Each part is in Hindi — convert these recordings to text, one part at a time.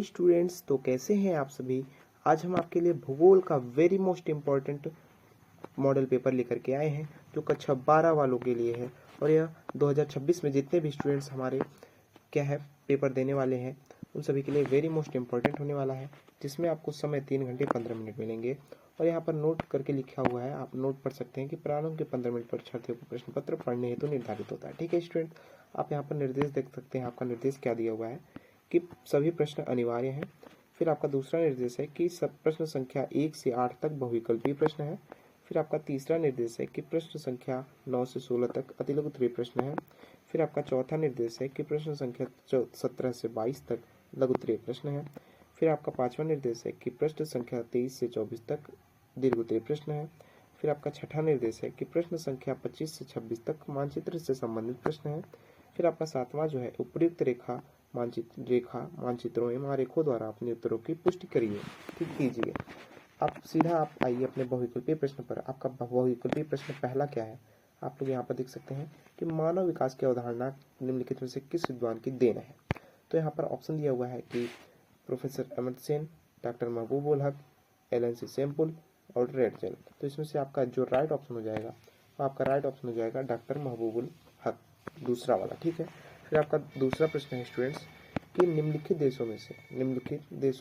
स्टूडेंट्स, तो कैसे हैं आप सभी। आज हम आपके लिए भूगोल का very most important model paper लेकर के आए हैं जो कक्षा 12 वालों के लिए है। और यह 2026 में जितने भी स्टूडेंट्स हमारे क्या है पेपर देने वाले हैं उन सभी के लिए वेरी मोस्ट इम्पॉर्टेंट होने वाला है, जिसमें आपको समय 3 घंटे 15 मिनट मिलेंगे। और यहाँ पर नोट करके लिखा हुआ है, आप नोट पढ़ सकते हैं कि प्रारंभ के 15 मिनट परीक्षार्थियों को प्रश्न पत्र पढ़ने हेतु निर्धारित होता है। ठीक है स्टूडेंट, आप यहाँ पर निर्देश देख सकते हैं। आपका निर्देश क्या दिया हुआ है कि सभी प्रश्न अनिवार्य हैं। फिर आपका दूसरा निर्देश है कि सब प्रश्न संख्या 1 से 8 तक बहुविकल्पीय प्रश्न है। फिर आपका तीसरा निर्देश है कि प्रश्न संख्या 9 से 16 तक अतिलघु उत्तरीय प्रश्न है। फिर आपका चौथा निर्देश है कि प्रश्न संख्या 17 से 22 तक लघु उत्तरीय प्रश्न है। फिर आपका पांचवा निर्देश है कि प्रश्न संख्या 23 से 24 तक दीर्घ उत्तरीय प्रश्न है। फिर आपका छठा निर्देश है कि प्रश्न संख्या 25 से 26 तक मानचित्र से संबंधित प्रश्न है। फिर आपका सातवां जो है उपयुक्त मानचित्रों एवं आरेखों द्वारा अपने उत्तरों की पुष्टि करिए, ठीक कीजिए। आप सीधा आप आइए अपने बहुविकल्पीय प्रश्न पर। आपका बहुविकल्पीय प्रश्न पहला क्या है, आप लोग यहाँ पर देख सकते हैं कि मानव विकास की अवधारणा निम्नलिखित में से किस विद्वान की देन है। तो यहाँ पर ऑप्शन दिया हुआ है कि प्रोफेसर अमित सेन, डॉक्टर महबूब उल हक, LNC सैम्पुल और रेडजेल। तो इसमें से आपका जो राइट ऑप्शन हो जाएगा आपका राइट ऑप्शन हो जाएगा डॉक्टर महबूब उल हक, दूसरा वाला। ठीक है, फिर आपका दूसरा प्रश्न है स्टूडेंट्स कि निम्नलिखित देशों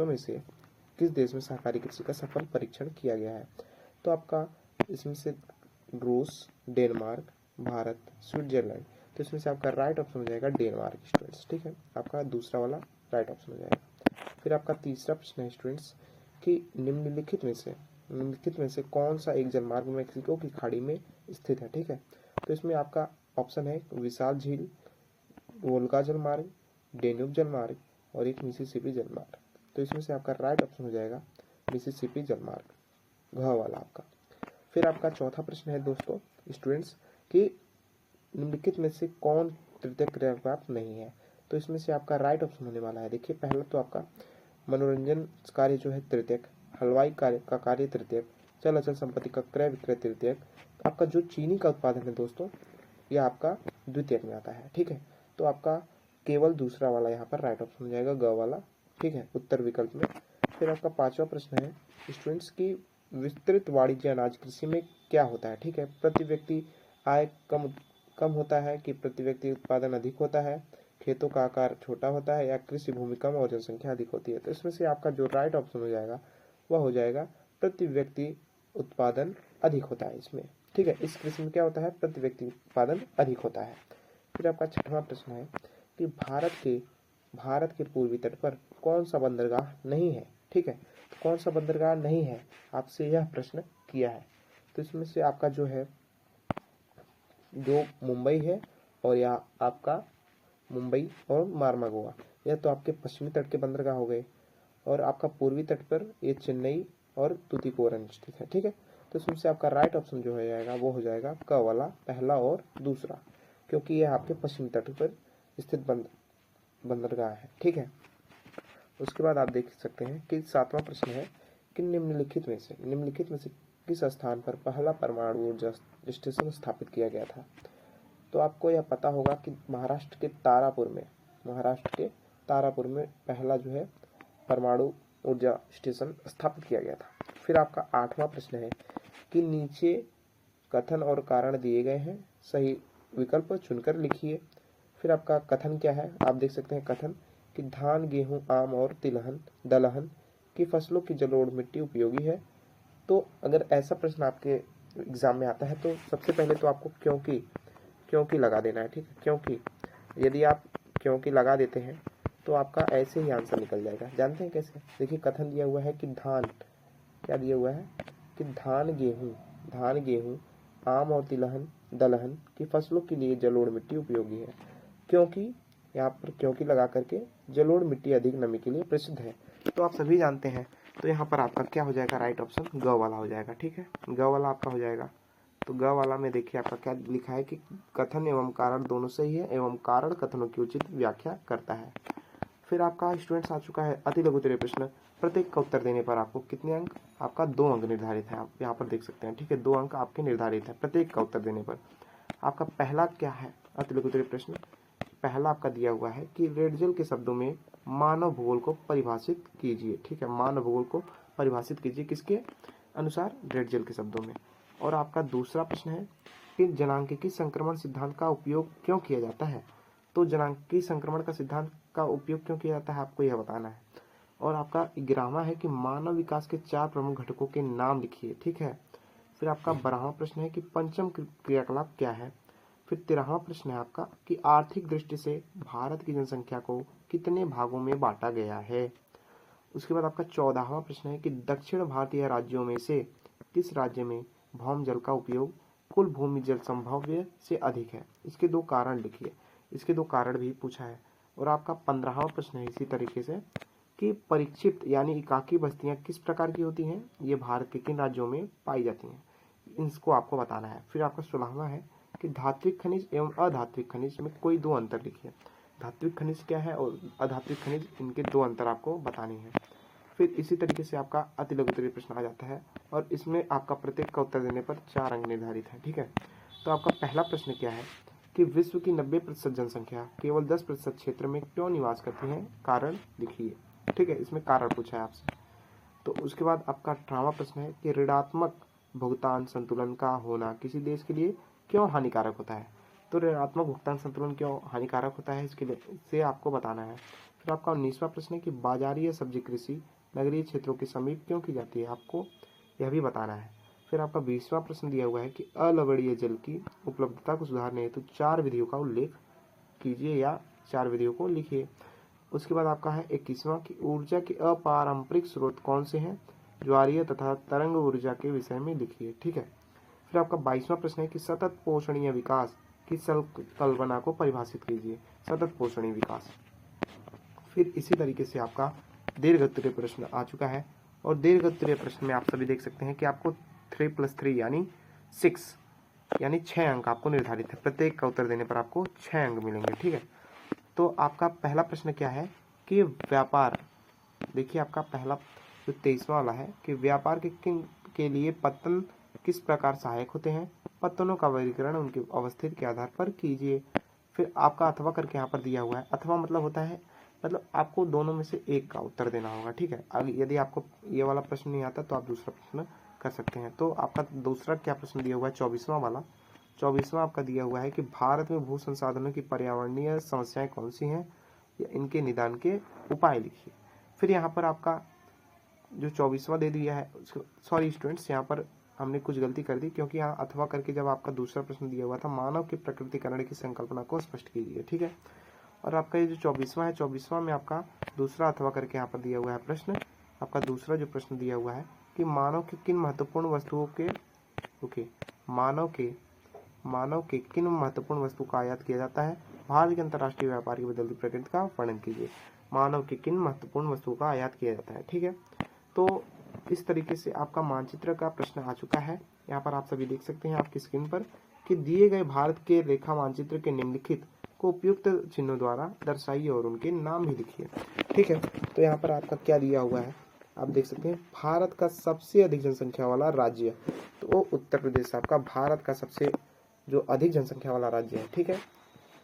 में से किस देश में सहकारी कृषि का सफल परीक्षण किया गया है। तो आपका इसमें से रूस, डेनमार्क, भारत, स्विट्जरलैंड। तो इसमें से आपका राइट ऑप्शन हो जाएगा डेनमार्क स्टूडेंट्स। ठीक है, आपका दूसरा वाला राइट ऑप्शन हो जाएगा। फिर आपका तीसरा प्रश्न है स्टूडेंट्स कि निम्नलिखित में से कौन सा एक जलमार्ग मेक्सिको की खाड़ी में स्थित है। ठीक है, तो इसमें आपका ऑप्शन है विशाल झील, वोल्गा जलमार्ग, डेन्यूब जलमार्ग और एक मिसिसिपी जलमार्ग। तो इसमें से आपका राइट ऑप्शन हो जाएगा मिसिसिपी जलमार्ग, घ वाला आपका। फिर आपका चौथा प्रश्न है दोस्तों स्टूडेंट्स कि निम्नलिखित में से कौन तृतीयक क्रिया प्राप्त नहीं है। तो इसमें से आपका राइट ऑप्शन होने वाला है, देखिए पहला तो आपका मनोरंजन कार्य जो है तृतीयक, हलवाई कार्य का कार्य तृतीयक, चल अचल संपत्ति का क्रय विक्रय तृतीयक। आपका जो चीनी का उत्पादन है दोस्तों यह आपका द्वितीयक में आता है। ठीक है, तो आपका केवल दूसरा वाला यहाँ पर राइट ऑप्शन हो जाएगा, ग वाला। ठीक है, उत्तर विकल्प में। फिर आपका पांचवा प्रश्न है स्टूडेंट्स की विस्तृत वाणिज्य अनाज कृषि में क्या होता है। ठीक है, प्रति व्यक्ति आय कम होता है कि प्रति व्यक्ति उत्पादन अधिक होता है, खेतों का आकार छोटा होता है या कृषि भूमि कम और जनसंख्या अधिक होती है। तो इसमें से आपका जो राइट ऑप्शन हो जाएगा वह हो जाएगा प्रति व्यक्ति उत्पादन अधिक होता है इसमें। ठीक है, इस कृषि में क्या होता है, प्रति व्यक्ति उत्पादन अधिक होता है। फिर आपका छठवां प्रश्न है कि भारत के पूर्वी तट पर कौन सा बंदरगाह नहीं है। ठीक है, तो कौन सा बंदरगाह नहीं है आपसे यह प्रश्न किया है। तो इसमें से आपका जो है जो मुंबई है और या आपका मुंबई और मार्मागोआ, यह तो आपके पश्चिमी तट के बंदरगाह हो गए। और आपका पूर्वी तट पर ये चेन्नई और तुतीकोरन स्थित है। ठीक है, तो इसमें से आपका राइट ऑप्शन जो हो जाएगा वो हो जाएगा क वाला, पहला और दूसरा, क्योंकि यह आपके पश्चिमी तट पर स्थित बंदरगाह है। ठीक है, उसके बाद आप देख सकते हैं कि सातवां प्रश्न है कि निम्नलिखित में से किस स्थान पर पहला परमाणु ऊर्जा स्टेशन स्थापित किया गया था। तो आपको यह पता होगा कि महाराष्ट्र के तारापुर में पहला जो है परमाणु ऊर्जा स्टेशन स्थापित किया गया था। फिर आपका आठवां प्रश्न है कि नीचे कथन और कारण दिए गए हैं, सही विकल्प चुनकर लिखिए। फिर आपका कथन क्या है, आप देख सकते हैं कथन कि धान, गेहूं, आम और दलहन की फसलों की जलोढ़ मिट्टी उपयोगी है। तो अगर ऐसा प्रश्न आपके एग्जाम में आता है तो सबसे पहले तो आपको क्योंकि लगा देना है। ठीक है, क्योंकि यदि आप क्योंकि लगा देते हैं तो आपका ऐसे ही आंसर निकल जाएगा। जानते हैं कैसे, देखिए कथन दिया हुआ है कि धान, क्या दिया हुआ है कि धान गेहूं, आम और दलहन की फसलों के लिए जलोढ़ मिट्टी उपयोगी है, क्योंकि यहाँ पर क्योंकि लगा करके जलोढ़ मिट्टी अधिक नमी के लिए प्रसिद्ध है। तो आप सभी जानते हैं, तो यहाँ पर आपका क्या हो जाएगा, राइट ऑप्शन ग वाला हो जाएगा। ठीक है, ग वाला आपका हो जाएगा। तो ग वाला में देखिए आपका क्या लिखा है कि कथन एवं कारण दोनों सही है एवं कारण कथनों की उचित व्याख्या करता है। फिर आपका स्टूडेंट्स आ चुका है अति लघु उत्तरीय प्रश्न। प्रत्येक का उत्तर देने पर आपको कितने अंक, आपका 2 अंक निर्धारित है, आप यहाँ पर देख सकते हैं। ठीक है, 2 अंक आपके निर्धारित है प्रत्येक का उत्तर देने पर। आपका पहला क्या है अति लघु उत्तरीय प्रश्न, पहला आपका दिया हुआ है कि रेडजेल के शब्दों में मानव भूगोल को परिभाषित कीजिए। ठीक है, मानव भूगोल को परिभाषित कीजिए किसके अनुसार? ड्रेडजेल के शब्दों में। और आपका दूसरा प्रश्न है कि जनांकीय संक्रमण सिद्धांत का उपयोग क्यों किया जाता है? तो जनांकीय संक्रमण का सिद्धांत का उपयोग क्यों किया जाता है, आपको यह बताना है। और आपका 11वां है कि मानव विकास के 4 प्रमुख घटकों के नाम लिखिए। ठीक है। फिर आपका 12वां प्रश्न है कि पंचम क्रियाकलाप क्या है। फिर 13वां प्रश्न है आपका कि आर्थिक दृष्टि से भारत की जनसंख्या को कितने भागों में बांटा गया है। उसके बाद आपका 14वां प्रश्न है कि दक्षिण भारतीय राज्यों में से किस राज्य में भौम जल का उपयोग कुल भूमि जल संभाव्य से अधिक है। इसके 2 कारण लिखिए। इसके 2 कारण भी पूछा है। और आपका 15वां प्रश्न है इसी तरीके से कि परिक्षिप्त यानी एकाकी बस्तियां किस प्रकार की होती हैं, ये भारत के किन राज्यों में पाई जाती हैं, इसको आपको बताना है। फिर आपका 16वां है कि धात्विक खनिज एवं अधात्विक खनिज में कोई 2 अंतर लिखिए। धात्विक खनिज क्या है और अधात्विक खनिज, इनके 2 अंतर आपको बताने हैं। फिर इसी तरीके से आपका अति लघु उत्तरीय प्रश्न आ जाता है और इसमें आपका प्रत्येक का उत्तर देने पर 4 अंक निर्धारित है। ठीक है, तो आपका पहला प्रश्न क्या है कि विश्व की 90% जनसंख्या केवल 10% क्षेत्र में क्यों निवास करती है, कारण लिखिए। ठीक है, इसमें कारण पूछा है आपसे। तो उसके बाद आपका 18वां प्रश्न है कि ऋणात्मक भुगतान संतुलन का होना किसी देश के लिए क्यों हानिकारक होता है। तो ऋणात्मक भुगतान संतुलन क्यों हानिकारक होता है, इसके लिए से आपको बताना है। फिर आपका 19वां प्रश्न है कि बाजारीय सब्जी कृषि नगरीय क्षेत्रों के समीप क्यों की जाती है, आपको यह भी बताना है। फिर आपका 20वां प्रश्न दिया हुआ है कि अलवणीय जल की उपलब्धता को सुधारने हेतु 4 विधियों का उल्लेख कीजिए या 4 विधियों को लिखिए। उसके बाद आपका है 21वां कि ऊर्जा के अपारंपरिक स्रोत कौन से हैं, ज्वारीय तथा तरंग ऊर्जा के विषय में लिखिए। ठीक है। फिर आपका 22वां प्रश्न है कि सतत पोषणीय विकास की कल्पना को परिभाषित कीजिए। सतत पोषणीय विकास। फिर इसी तरीके से आपका दीर्घोत्तरीय प्रश्न आ चुका है और दीर्घोत्तरीय प्रश्न में आप सभी देख सकते हैं कि आपको 3+3 यानी 6 यानी 6 अंक आपको निर्धारित है। प्रत्येक का उत्तर देने पर आपको 6 अंक मिलेंगे। ठीक है, तो आपका पहला प्रश्न क्या है कि व्यापार, देखिए आपका पहला जो 23वां वाला है कि व्यापार के लिए पत्तन किस प्रकार सहायक होते हैं, पत्तनों का वर्गीकरण उनके अवस्थित के आधार पर कीजिए। फिर आपका अथवा करके यहाँ पर दिया हुआ है। अथवा मतलब होता है, मतलब आपको दोनों में से एक का उत्तर देना होगा। ठीक है, अगर यदि आपको ये वाला प्रश्न नहीं आता तो आप दूसरा प्रश्न कर सकते हैं। तो आपका दूसरा क्या प्रश्न दिया हुआ है, 24वां वाला। 24वां आपका दिया हुआ है कि भारत में भू संसाधनों की पर्यावरणीय समस्याएं कौन सी हैं या इनके निदान के उपाय लिखिए। फिर यहाँ पर आपका जो 24वां दे दिया है, सॉरी स्टूडेंट्स, यहाँ पर हमने कुछ गलती कर दी क्योंकि यहाँ अथवा करके जब आपका दूसरा प्रश्न दिया हुआ था मानव के प्रकृतिकरण की संकल्पना को स्पष्ट कीजिए। ठीक है, और आपका ये जो 24वां है, 24वां में आपका दूसरा अथवा करके यहाँ पर दिया हुआ है प्रश्न। आपका दूसरा जो प्रश्न दिया हुआ है कि मानव के किन महत्वपूर्ण वस्तुओं के मानव के किन महत्वपूर्ण वस्तु का आयात किया जाता है, भारत के अंतर्राष्ट्रीय व्यापार की बदलती प्रकृति का वर्णन कीजिए। मानव के किन महत्वपूर्ण वस्तुओं का आयात किया जाता है। ठीक है, तो इस तरीके से आपका मानचित्र का प्रश्न आ चुका है। यहाँ पर आप सभी देख सकते हैं आपकी स्क्रीन पर कि दिए गए भारत के रेखा मानचित्र के निम्नलिखित को उपयुक्त चिन्हों द्वारा दर्शाइए और उनके नाम भी लिखिए। ठीक है, तो यहाँ पर आपका क्या दिया हुआ है, आप देख सकते हैं भारत का सबसे अधिक जनसंख्या वाला राज्य, तो उत्तर प्रदेश आपका भारत का सबसे जो अधिक जनसंख्या वाला राज्य है। ठीक है,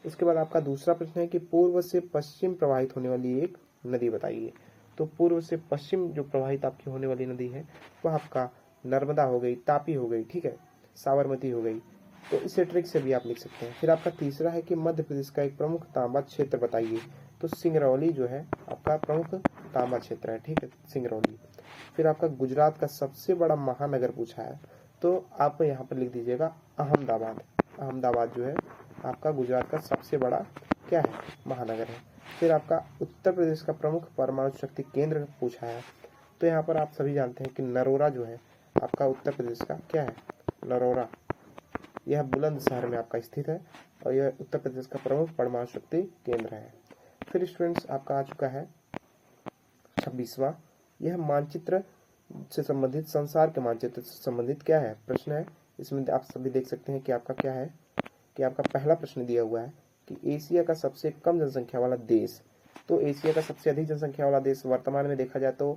इसके बाद आपका दूसरा प्रश्न है कि पूर्व से पश्चिम प्रवाहित होने वाली एक नदी बताइए। तो पूर्व से पश्चिम जो प्रवाहित आपकी होने वाली नदी है वह आपका नर्मदा हो गई, तापी हो गई, ठीक है, साबरमती हो गई। तो इस ट्रिक से भी आप लिख सकते हैं। फिर आपका तीसरा है कि मध्य प्रदेश का एक प्रमुख तांबा क्षेत्र बताइए। तो सिंगरौली जो है आपका प्रमुख तांबा क्षेत्र है। ठीक है, सिंगरौली। फिर आपका गुजरात का सबसे बड़ा महानगर पूछा है, तो आप यहाँ पर लिख दीजिएगा अहमदाबाद। अहमदाबाद जो है आपका गुजरात का सबसे बड़ा क्या है, महानगर है। फिर आपका उत्तर प्रदेश का प्रमुख परमाणु शक्ति केंद्र पूछा है, तो यहाँ पर आप सभी जानते हैं कि नरोरा जो है आपका उत्तर प्रदेश का क्या है, नरोरा। यह बुलंदशहर में आपका स्थित है और यह उत्तर प्रदेश का प्रमुख परमाणु शक्ति केंद्र है। फिर स्टूडेंट्स आपका आ चुका है 26वां, यह मानचित्र से संबंधित, संसार के मानचित्र से संबंधित क्या है, प्रश्न है। इसमें आप सभी देख सकते हैं कि आपका क्या है कि आपका पहला प्रश्न दिया हुआ है कि एशिया का सबसे कम जनसंख्या वाला देश। तो एशिया का सबसे अधिक जनसंख्या वाला देश वर्तमान में देखा जाए तो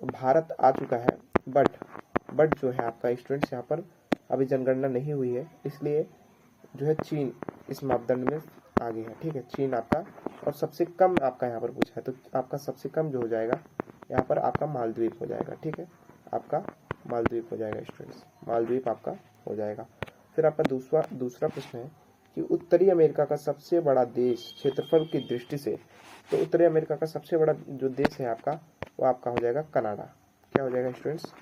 भारत आ चुका है, बट जो है आपका स्टूडेंट्स यहाँ पर अभी जनगणना नहीं हुई है, इसलिए जो है चीन इस मापदंड में आगे है, ठीक है, चीन आपका, और सबसे कम आपका यहाँ पर पूछा है, तो आपका सबसे कम जो हो जाएगा यहाँ पर आपका मालदीव हो जाएगा, ठीक है, आपका मालदीव हो जाएगा स्टूडेंट्स, मालदीव आपका हो जाएगा। फिर आपका दूसरा प्रश्न है कि उत्तरी अमेरिका का सबसे बड़ा देश क्षेत्रफल की दृष्टि से, तो उत्तरी अमेरिका का सबसे बड़ा जो देश है आपका वो आपका हो जाएगा कनाडा। क्या हो जाएगा स्टूडेंट्स?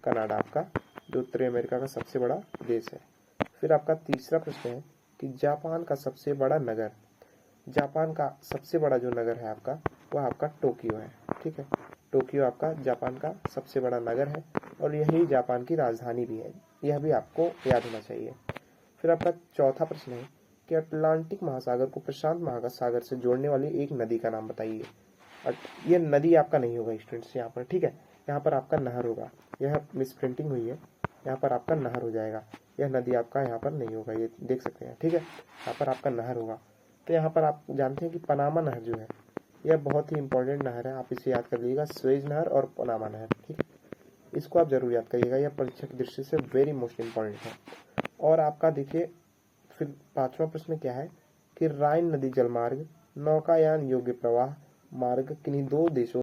कनाडा आपका जो उत्तरी अमेरिका का सबसे बड़ा देश है। फिर आपका तीसरा प्रश्न है कि जापान का सबसे बड़ा नगर, जापान का सबसे बड़ा जो नगर है आपका वह आपका टोक्यो है, ठीक है, टोक्यो आपका जापान का सबसे बड़ा नगर है और यही जापान की राजधानी भी है, यह भी आपको याद होना चाहिए। फिर आपका चौथा प्रश्न है कि अटलांटिक महासागर को प्रशांत महासागर से जोड़ने वाली एक नदी का नाम बताइए। यह नदी आपका नहीं होगा स्टूडेंट्स यहाँ पर, ठीक है, यहाँ पर आपका नहर होगा, यह मिस प्रिंटिंग हुई है, यहाँ पर आपका नहर हो जाएगा, यह नदी आपका यहाँ पर नहीं होगा, ये देख सकते हैं, ठीक है, यहाँ पर आपका नहर होगा। तो यहाँ पर आप जानते हैं कि पनामा नहर जो है यह बहुत ही इंपॉर्टेंट नहर है, आप इसे याद कर लीजिएगा, स्वेज नहर और पनामा नहर, ठीक है, इसको आप जरूर याद करिएगा, यह परीक्षा की दृष्टि से वेरी मोस्ट इंपॉर्टेंट है। और आपका देखिए फिर पांचवा प्रश्न क्या है कि राइन नदी जलमार्ग नौकायान योग्य प्रवाह मार्ग किन्हीं दो देशों